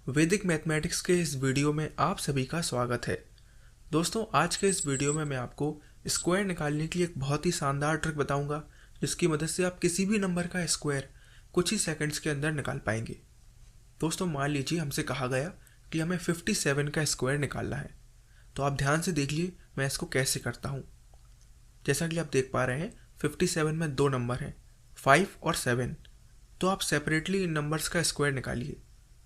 वैदिक मैथमेटिक्स के इस वीडियो में आप सभी का स्वागत है। दोस्तों, आज के इस वीडियो में मैं आपको स्क्वायर निकालने के लिए एक बहुत ही शानदार ट्रिक बताऊंगा, जिसकी मदद से आप किसी भी नंबर का स्क्वायर कुछ ही सेकंड्स के अंदर निकाल पाएंगे। दोस्तों, मान लीजिए हमसे कहा गया कि हमें 57 का स्क्वायर निकालना है। तो आप ध्यान से देखिए मैं इसको कैसे करता हूँ। जैसा कि आप देख पा रहे हैं 57 में दो नंबर हैं, 5 और 7। तो आप सेपरेटली इन नंबर्स का स्क्वायर निकालिए।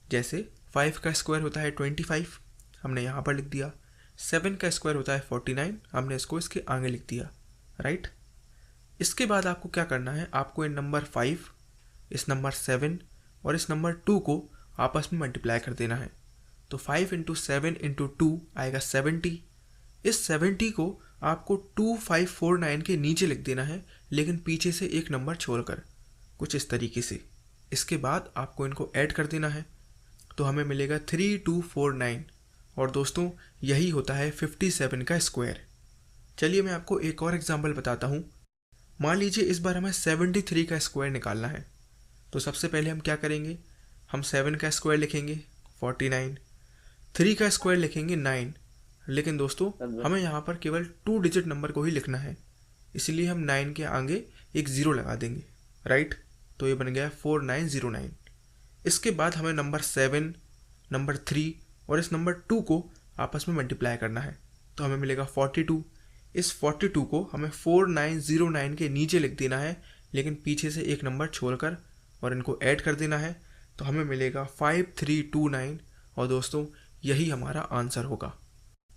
जैसे 5 का स्क्वायर होता है 25, हमने यहाँ पर लिख दिया। 7 का स्क्वायर होता है 49, हमने इसको इसके आगे लिख दिया, राइट। इसके बाद आपको क्या करना है, आपको इन नंबर 5, इस नंबर 7 और इस नंबर 2 को आपस में मल्टीप्लाई कर देना है। तो 5 इंटू 7 इंटू 2 आएगा 70। इस 70 को आपको 2549 के नीचे लिख देना है, लेकिन पीछे से एक नंबर छोड़कर, कुछ इस तरीके से। इसके बाद आपको इनको ऐड कर देना है, तो हमें मिलेगा 3249। और दोस्तों, यही होता है 57 का स्क्वायर। चलिए मैं आपको एक और एग्जांपल बताता हूँ। मान लीजिए इस बार हमें 73 का स्क्वायर निकालना है। तो सबसे पहले हम क्या करेंगे, हम 7 का स्क्वायर लिखेंगे 49, 3 का स्क्वायर लिखेंगे 9। लेकिन दोस्तों, हमें यहाँ पर केवल 2 डिजिट नंबर को ही लिखना है, इसलिए हम 9 के आगे एक ज़ीरो लगा देंगे, राइट। तो ये बन गया 4909। इसके बाद हमें नंबर 7, नंबर 3 और इस नंबर 2 को आपस में मल्टीप्लाई करना है। तो हमें मिलेगा 42। इस 42 को हमें 4909 के नीचे लिख देना है, लेकिन पीछे से एक नंबर छोड़कर, और इनको ऐड कर देना है। तो हमें मिलेगा 5329। और दोस्तों, यही हमारा आंसर होगा।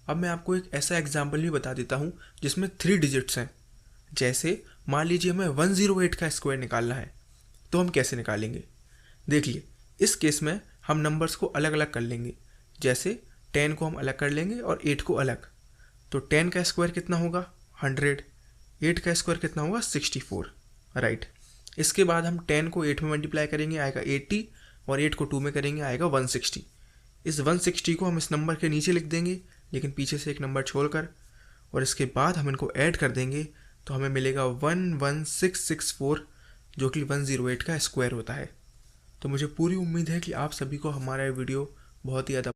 अब मैं आपको एक ऐसा एग्जाम्पल भी बता देता हूँ जिसमें 3 डिजिट्स हैं। जैसे मान लीजिए हमें 108 का स्क्वायर निकालना है। तो हम कैसे निकालेंगे, देखिए। इस केस में हम नंबर्स को अलग अलग कर लेंगे। जैसे 10 को हम अलग कर लेंगे और 8 को अलग। तो 10 का स्क्वायर कितना होगा 100, 8 का स्क्वायर कितना होगा 64, राइट। इसके बाद हम 10 को 8 में मल्टीप्लाई करेंगे, आएगा 80, और 8 को 2 में करेंगे, आएगा 160। इस 160 को हम इस नंबर के नीचे लिख देंगे, लेकिन पीछे से एक नंबर छोड़कर, और इसके बाद हम इनको ऐड कर देंगे। तो हमें मिलेगा 11664, जो कि 108 का स्क्वायर होता है। तो मुझे पूरी उम्मीद है कि आप सभी को हमारा ये वीडियो बहुत ही ज़्यादा